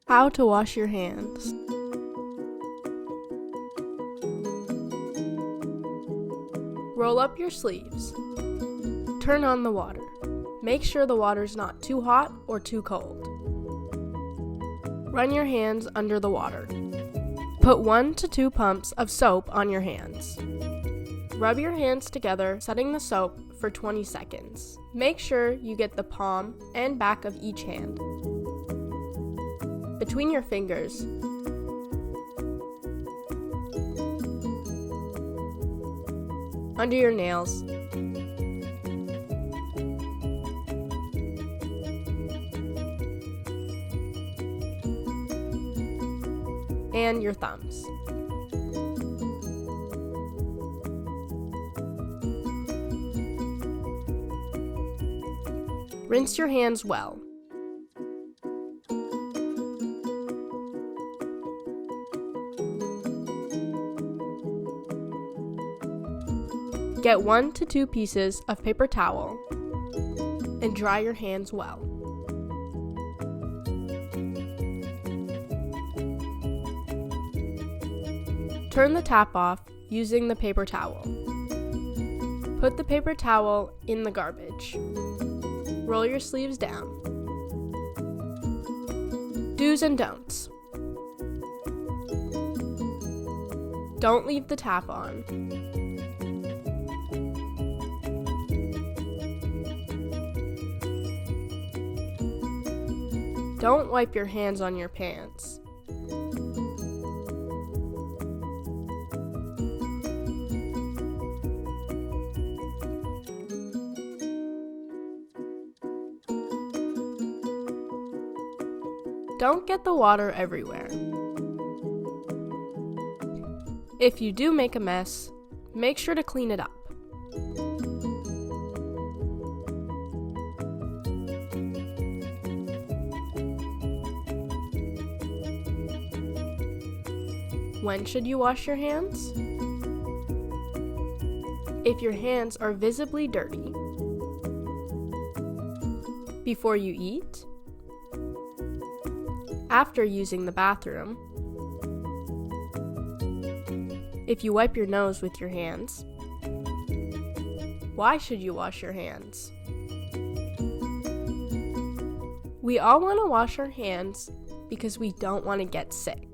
How to wash your hands. Roll up your sleeves. Turn on the water. Make sure the water's not too hot or too cold. Run your hands under the water. Put 1 to 2 pumps of soap on your hands. Rub your hands together, setting the soap for 20 seconds. Make sure you get the palm and back of each hand. Between your fingers. Under your nails. And your thumbs. Rinse your hands well. Get 1 to 2 pieces of paper towel and dry your hands well. Turn the tap off using the paper towel. Put the paper towel in the garbage. Roll your sleeves down. Do's and don'ts. Don't leave the tap on. Don't wipe your hands on your pants. Don't get the water everywhere. If you do make a mess, make sure to clean it up. When should you wash your hands? If your hands are visibly dirty. Before you eat. After using the bathroom. If you wipe your nose with your hands. Why should you wash your hands? We all want to wash our hands because we don't want to get sick.